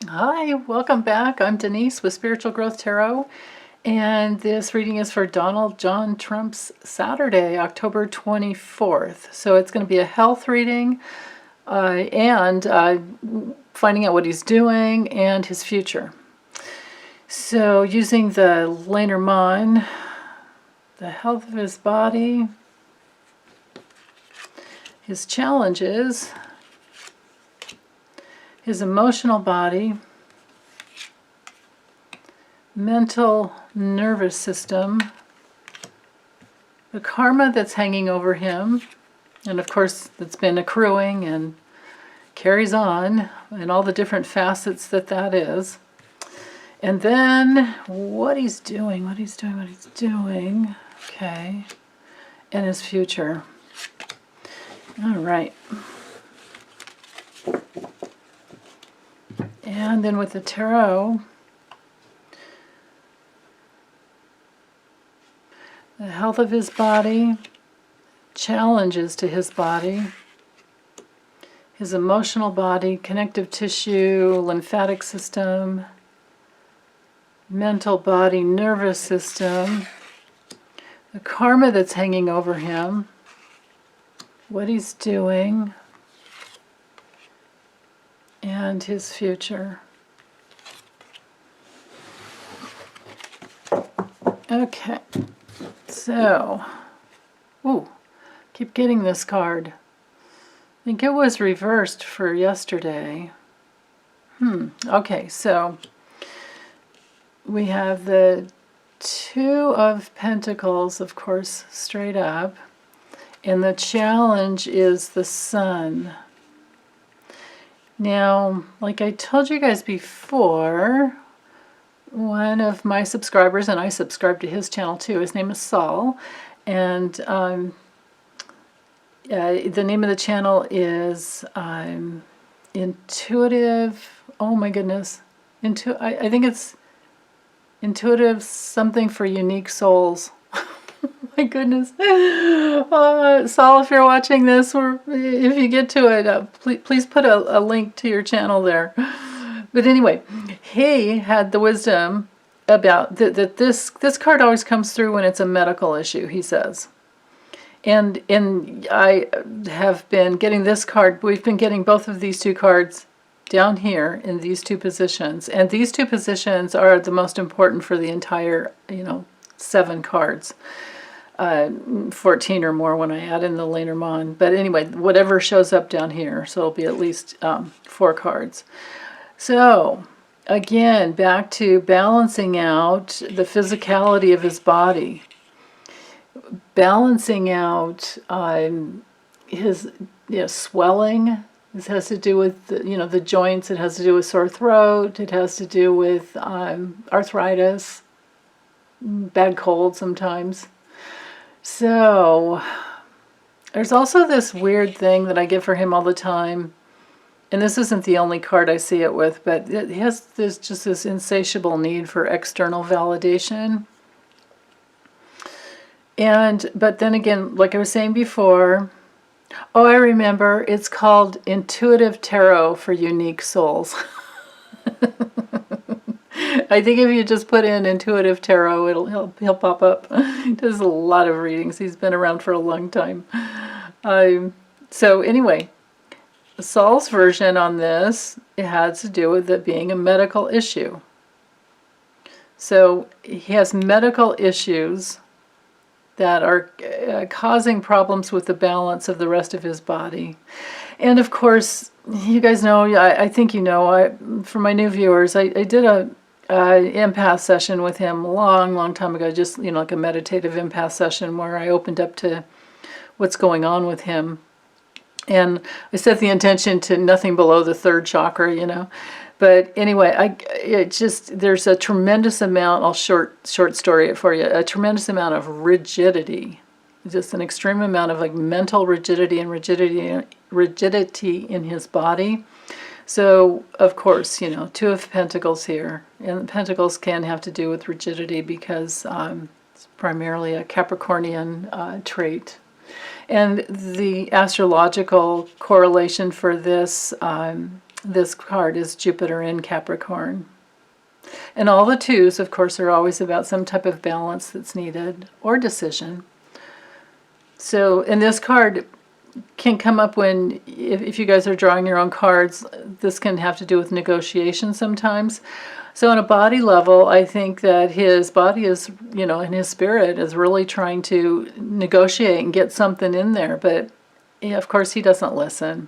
Hi, welcome back. I'm Denise with Spiritual Growth Tarot, and this reading is for Donald John Trump's Saturday, October 24th. So it's going to be a health reading and finding out what he's doing and his future. So using the Lenormand, the health of his body, his challenges, his emotional body, mental nervous system, the karma that's hanging over him, and of course that's been accruing and carries on, and all the different facets that is. And then what he's doing, okay, and his future. All right. And then with the tarot, the health of his body, challenges to his body, his emotional body, connective tissue, lymphatic system, mental body, nervous system, the karma that's hanging over him, what he's doing, and his future. Okay, so, keep getting this card. I think it was reversed for yesterday. Okay, so we have the Two of Pentacles, of course, straight up, and the challenge is the Sun. Now, like I told you guys before, one of my subscribers, and I subscribe to his channel too, his name is Saul, and the name of the channel is Intuitive, oh my goodness, I think it's Intuitive something for unique souls. My goodness. Saul, if you're watching this, or if you get to it, please put a link to your channel there. But anyway, he had the wisdom about that this card always comes through when it's a medical issue, he says. And I have been getting this card, we've been getting both of these two cards down here in these two positions. And these two positions are the most important for the entire, 7 cards. 14 or more when I add in the Lenormand. But anyway, whatever shows up down here, so it'll be at least 4 cards. So, again, back to balancing out the physicality of his body. Balancing out his swelling. This has to do with the joints. It has to do with sore throat. It has to do with arthritis, bad cold sometimes. So, there's also this weird thing that I get for him all the time, and this isn't the only card I see it with, but there's just this insatiable need for external validation. But then again, like I was saying before, I remember, it's called Intuitive Tarot for Unique Souls. I think if you just put in Intuitive Tarot, he'll pop up. He does a lot of readings. He's been around for a long time. So anyway, Saul's version on this, it had to do with it being a medical issue. So he has medical issues that are causing problems with the balance of the rest of his body. And of course, you guys know, I think you know, for my new viewers, I did a empath session with him a long time ago, just like a meditative empath session where I opened up to what's going on with him, and I set the intention to nothing below the 3rd chakra, but anyway, there's a tremendous amount, I'll short story it for you, a tremendous amount of rigidity, just an extreme amount of like mental rigidity and rigidity in his body. So, of course, 2 of Pentacles here. And Pentacles can have to do with rigidity because it's primarily a Capricornian trait. And the astrological correlation for this This card is Jupiter in Capricorn. And all the twos, of course, are always about some type of balance that's needed or decision. So, and this card can come up when, if you guys are drawing your own cards, this can have to do with negotiation sometimes. So on a body level, I think that his body is, and his spirit is really trying to negotiate and get something in there. But, yeah, of course, he doesn't listen.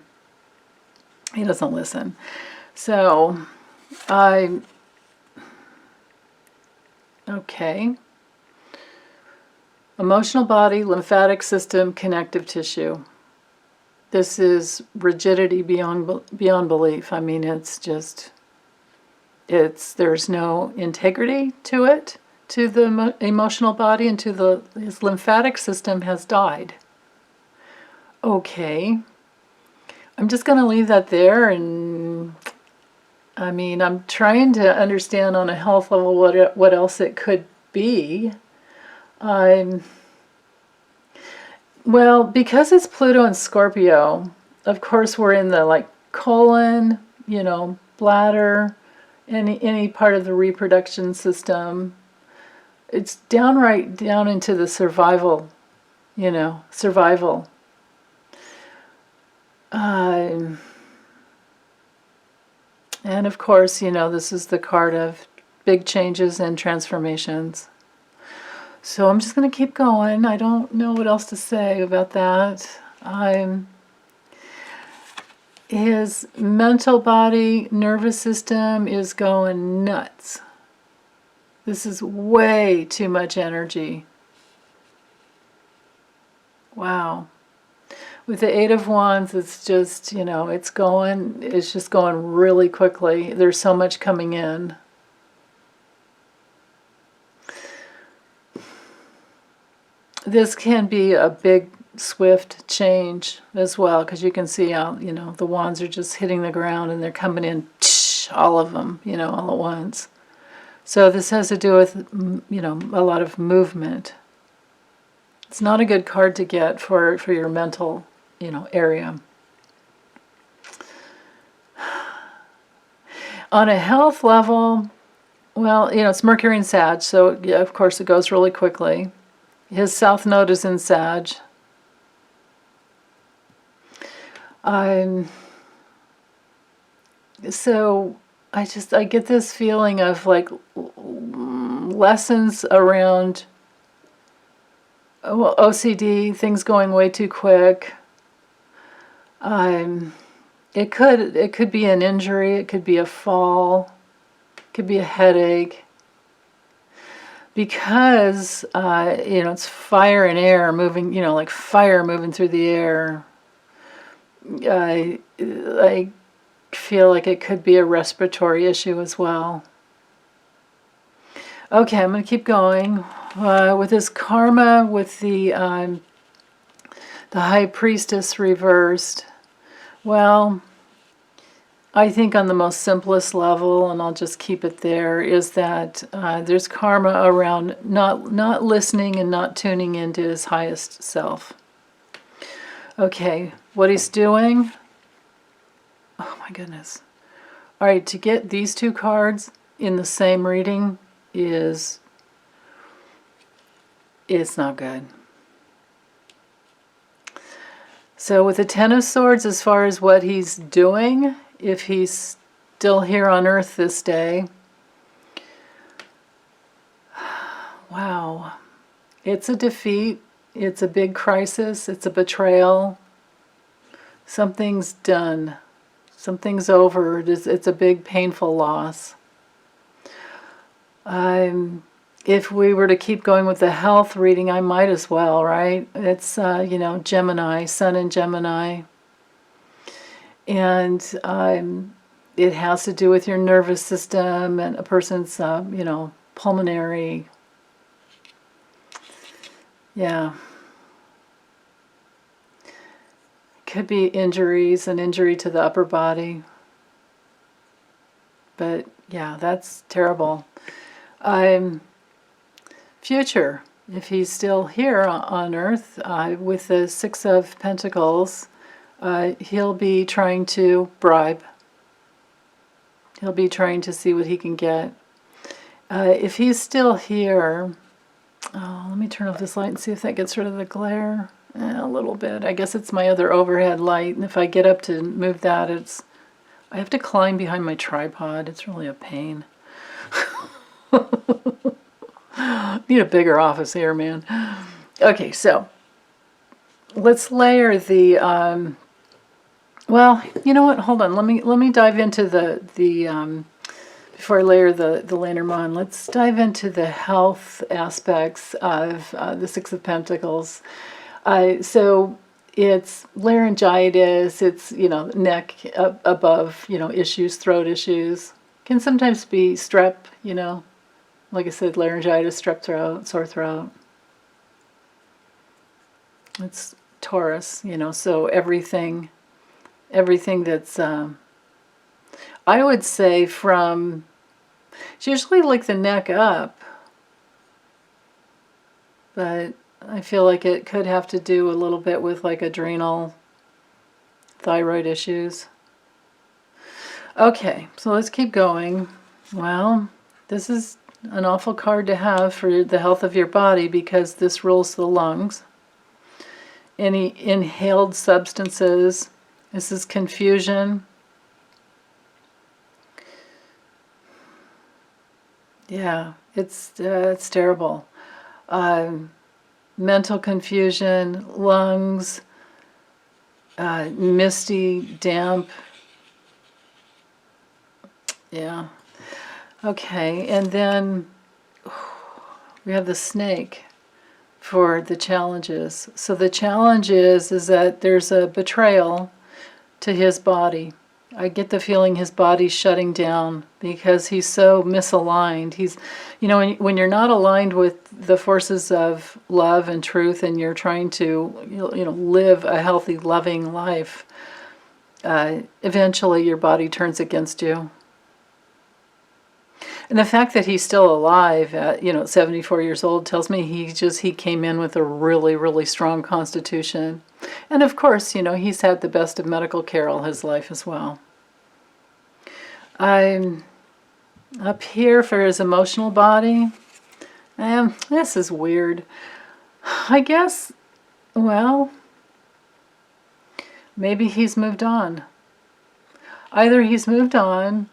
He doesn't listen. So, okay. Emotional body, lymphatic system, connective tissue. This is rigidity beyond belief. I mean, there's no integrity to it, to the emotional body, and his lymphatic system has died. Okay. I'm just going to leave that there, and I mean, I'm trying to understand on a health level what else it could be. Well, because it's Pluto and Scorpio, of course we're in the colon, bladder, any part of the reproduction system. It's downright down into the survival, survival. And of course, this is the card of big changes and transformations. So I'm just going to keep going. I don't know what else to say about that. His mental body, nervous system is going nuts. This is way too much energy. Wow. With the Eight of Wands, it's just, it's just going really quickly. There's so much coming in. This can be a big, swift change as well, because you can see how, the wands are just hitting the ground and they're coming in, all of them, all at once. So this has to do with, a lot of movement. It's not a good card to get for your mental, area. On a health level, well, it's Mercury in Sag, so yeah, of course it goes really quickly. His south node is in Sag. So I get this feeling of lessons around OCD, things going way too quick. It could be an injury, it could be a fall, it could be a headache. Because, it's fire and air moving, like fire moving through the air. I feel like it could be a respiratory issue as well. Okay, I'm going to keep going. With this karma, with the High Priestess reversed, well, I think on the most simplest level, and I'll just keep it there, is that there's karma around not listening and not tuning into his highest self. Okay, what he's doing, oh my goodness. All right, to get these two cards in the same reading it's not good. So with the Ten of Swords, as far as what he's doing, if he's still here on Earth this day, wow, it's a defeat, it's a big crisis, it's a betrayal, something's done, something's over, it's a big painful loss. If we were to keep going with the health reading, I might as well, right? It's, Gemini, Sun in Gemini. And it has to do with your nervous system and a person's, pulmonary. Yeah. Could be injuries, an injury to the upper body. But, yeah, that's terrible. Future, if he's still here on Earth, with the Six of Pentacles, he'll be trying to bribe He'll be trying to see what he can get. If he's still here, let me turn off this light and see if that gets rid of the glare. A little bit. I guess it's my other overhead light, and if I get up to move that, I have to climb behind my tripod. It's really a pain. Need a bigger office here, man. Okay, so let's layer the. Well, you know what? Hold on. Let me dive into the before I layer the Lenormand. Let's dive into the health aspects of the Six of Pentacles. So it's laryngitis. It's neck up above issues, throat issues. Can sometimes be strep. Like I said, laryngitis, strep throat, sore throat. It's Taurus, so everything that's, I would say it's usually like the neck up, but I feel like it could have to do a little bit with like adrenal, thyroid issues. Okay, so let's keep going. Well, this is an awful card to have for the health of your body because this rules the lungs. Any inhaled substances. This is confusion. Yeah, it's terrible. Mental confusion, lungs, misty, damp. Yeah. Okay, and then we have the snake for the challenges. So the challenge is that there's a betrayal to his body. I get the feeling his body's shutting down because he's so misaligned. He's, when you're not aligned with the forces of love and truth, and you're trying to, live a healthy, loving life, eventually your body turns against you. And the fact that he's still alive at 74 years old tells me he came in with a really, really strong constitution. And of course, he's had the best of medical care all his life as well. I'm up here for his emotional body. This is weird. I guess, well, maybe he's moved on. Either he's moved on,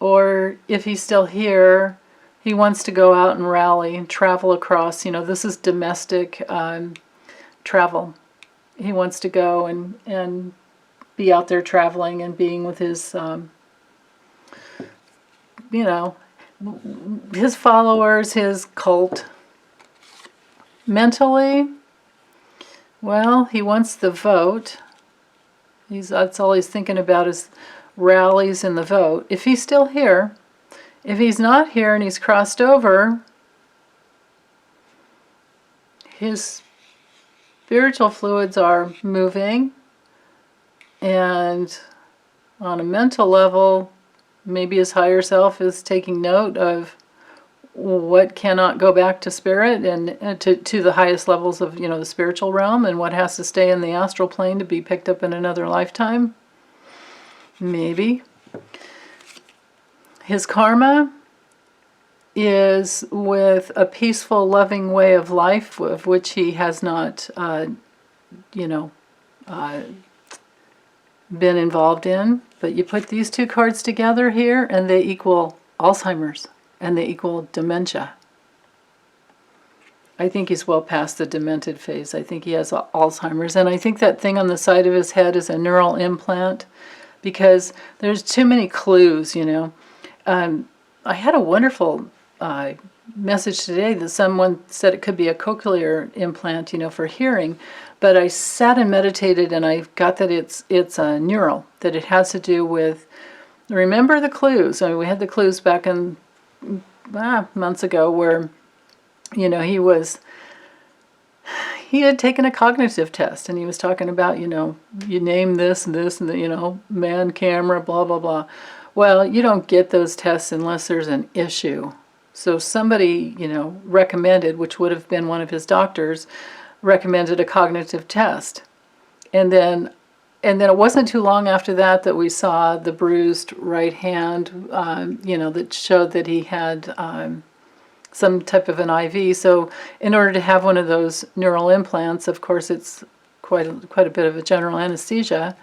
or if he's still here, he wants to go out and rally and travel across. This is domestic travel. He wants to go and be out there traveling and being with his, his followers, his cult. Mentally, well, he wants the vote. That's all he's thinking about is rallies and the vote. If he's still here, if he's not here and he's crossed over, his spiritual fluids are moving, and on a mental level, maybe his higher self is taking note of what cannot go back to spirit and to the highest levels of the spiritual realm, and what has to stay in the astral plane to be picked up in another lifetime. Maybe. His karma is with a peaceful, loving way of life, of which he has not, been involved in. But you put these two cards together here, and they equal Alzheimer's, and they equal dementia. I think he's well past the demented phase. I think he has Alzheimer's, and I think that thing on the side of his head is a neural implant, because there's too many clues, I had a wonderful message today that someone said it could be a cochlear implant, for hearing, but I sat and meditated, and I got that it's neural, that it has to do with, remember the clues. I mean, we had the clues back in months ago where, he had taken a cognitive test, and he was talking about, you name this and this, and man, camera, blah, blah, blah. Well, you don't get those tests unless there's an issue. So somebody, recommended, which would have been one of his doctors, recommended a cognitive test. And then and then it wasn't too long after that that we saw the bruised right hand, you know, that showed that he had some type of an IV. So in order to have one of those neural implants, of course, it's quite a bit of a general anesthesia.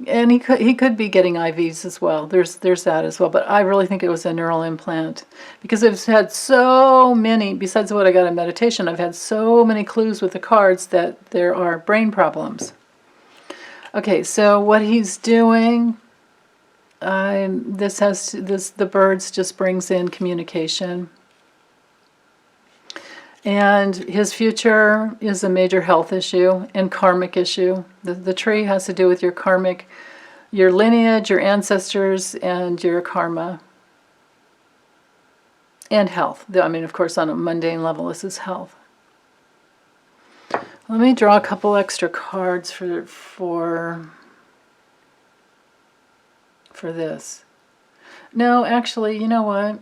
And he could be getting IVs as well. There's that as well. But I really think it was a neural implant, because I've had so many, besides what I got in meditation, I've had so many clues with the cards that there are brain problems. Okay, so what he's doing, the birds just brings in communication. And his future is a major health issue and karmic issue. The tree has to do with your karmic, your lineage, your ancestors, and your karma. And health. I mean, of course, on a mundane level, this is health. Let me draw a couple extra cards for this. No, actually, you know what?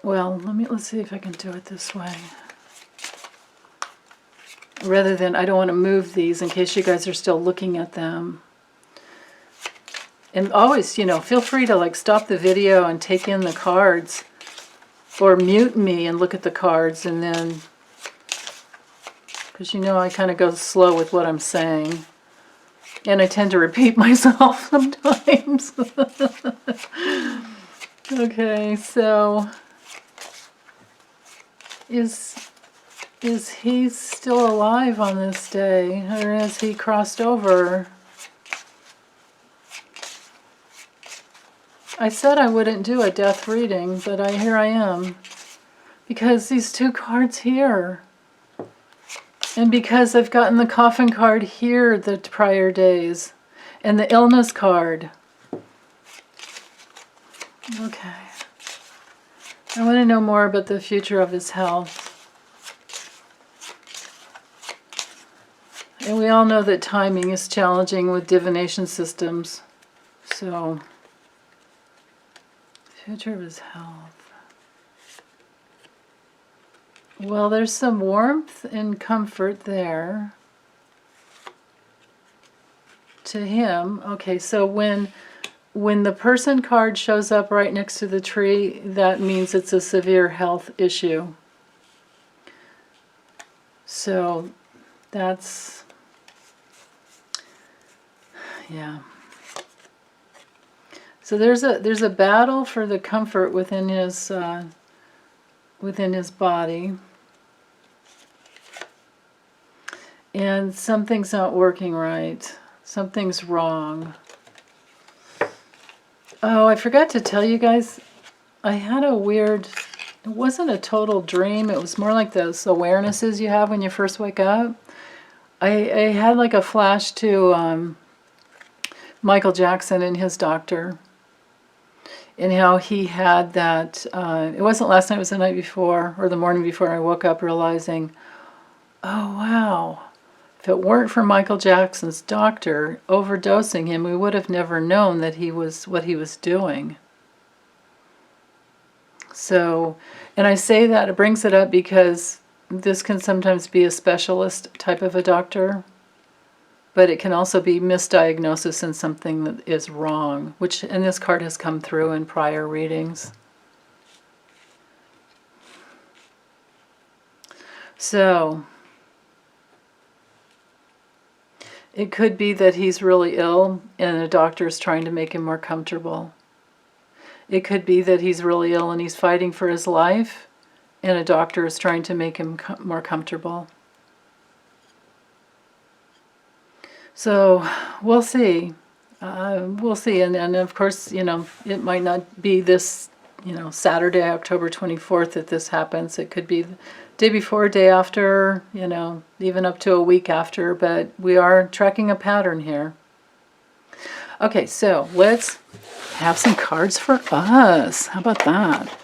Well, let's see if I can do it this way. Rather than, I don't want to move these in case you guys are still looking at them. And always, you know, feel free to like stop the video and take in the cards, or mute me and look at the cards, and then, because you know I kind of go slow with what I'm saying. And I tend to repeat myself sometimes. Okay, so is he still alive on this day, or has he crossed over? I said I wouldn't do a death reading, but here I am, because these two cards here, and because I've gotten the coffin card here the prior days, and the illness card. Okay. I want to know more about the future of his health. And we all know that timing is challenging with divination systems. So, future of his health. Well, there's some warmth and comfort there to him. Okay, so when the person card shows up right next to the tree, that means it's a severe health issue. So that's, yeah. So there's a battle for the comfort within his body, and something's not working right. Something's wrong. Oh, I forgot to tell you guys, I had a weird, it wasn't a total dream, it was more like those awarenesses you have when you first wake up. I had like a flash to Michael Jackson and his doctor, and how he had that, it wasn't last night, it was the night before, or the morning before, I woke up realizing, oh wow, if it weren't for Michael Jackson's doctor overdosing him, we would have never known that he was what he was doing. So, and I say that, it brings it up because this can sometimes be a specialist type of a doctor, but it can also be misdiagnosis and something that is wrong, which, and this card has come through in prior readings. So, it could be that he's really ill and a doctor is trying to make him more comfortable. It could be that he's really ill and he's fighting for his life and a doctor is trying to make him more comfortable. So we'll see. We'll see. And of course, you know, it might not be this, you know, Saturday, October 24th that this happens. It could be the day before, day after, you know, even up to a week after, but we are tracking a pattern here. Okay, so let's have some cards for us. How about that?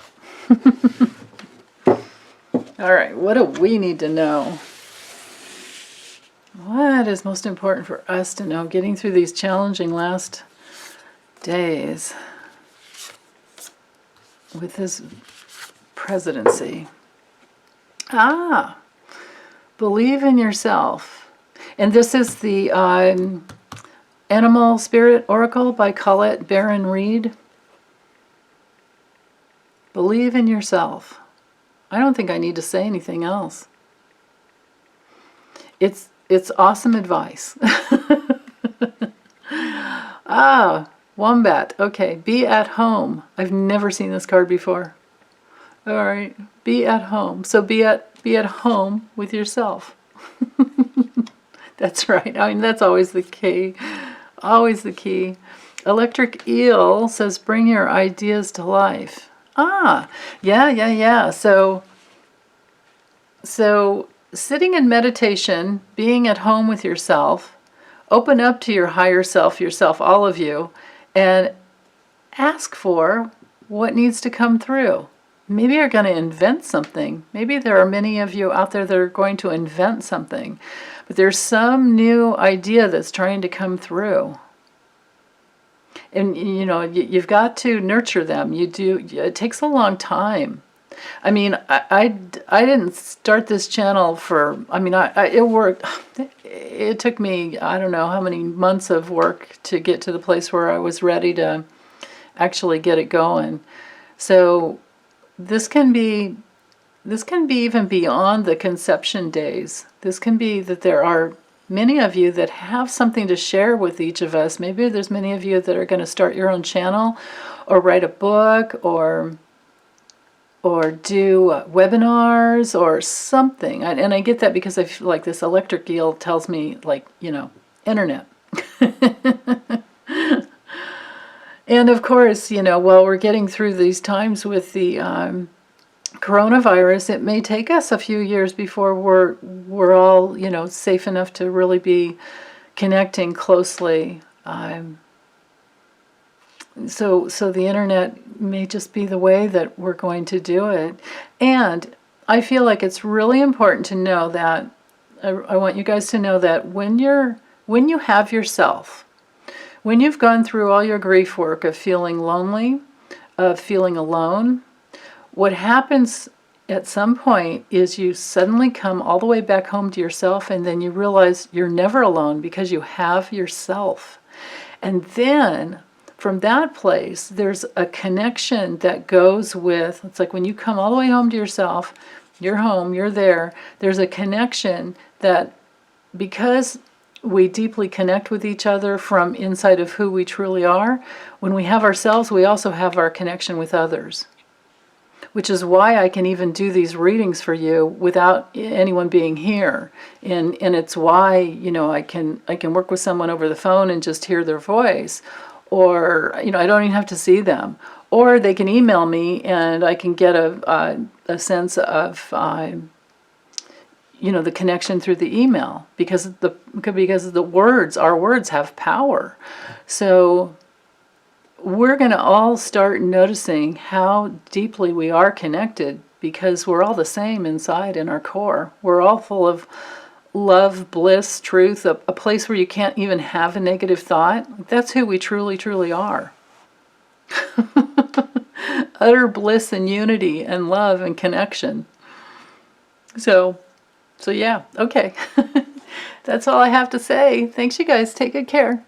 All right, what do we need to know? What is most important for us to know getting through these challenging last days with his presidency? Ah, believe in yourself. And this is the Animal Spirit Oracle by Colette Baron-Reid. Believe in yourself. I don't think I need to say anything else. It's awesome advice. Ah, Wombat. Okay, be at home. I've never seen this card before. All right, be at home. So be at home with yourself. That's right. I mean, that's always the key. Always the key. Electric Eel says, bring your ideas to life. Ah, yeah. So sitting in meditation, being at home with yourself, open up to your higher self, yourself, all of you, and ask for what needs to come through. Maybe you're going to invent something. Maybe there are many of you out there that are going to invent something. But there's some new idea that's trying to come through. And, you know, you've got to nurture them. You do. It takes a long time. I mean, I didn't start this channel for, I mean, it worked. It took me, I don't know how many months of work to get to the place where I was ready to actually get it going. So this can be even beyond the conception days. This can be that there are many of you that have something to share with each of us. Maybe there's many of you that are going to start your own channel or write a book or do webinars or something. And I get that because I feel like this electric eel tells me, like, you know, internet. And of course, you know, while we're getting through these times with the coronavirus, it may take us a few years before we're all, you know, safe enough to really be connecting closely. So the internet may just be the way that we're going to do it. And I feel like it's really important to know that, I want you guys to know that when you have yourself, when you've gone through all your grief work of feeling lonely, of feeling alone, what happens at some point is you suddenly come all the way back home to yourself, and then you realize you're never alone because you have yourself. And then from that place, there's a connection that goes with, it's like when you come all the way home to yourself, you're home, you're there, there's a connection that, because we deeply connect with each other from inside of who we truly are, when we have ourselves, we also have our connection with others. Which is why I can even do these readings for you without anyone being here. And it's why, you know, I can work with someone over the phone and just hear their voice. Or, you know, I don't even have to see them. Or they can email me and I can get a sense of, you know, the connection through the email. Because the words, our words have power. So we're going to all start noticing how deeply we are connected, because we're all the same inside in our core. We're all full of love, bliss, truth, a place where you can't even have a negative thought. That's who we truly, truly are. Utter bliss and unity and love and connection. So yeah, okay. That's all I have to say. Thanks, you guys. Take good care.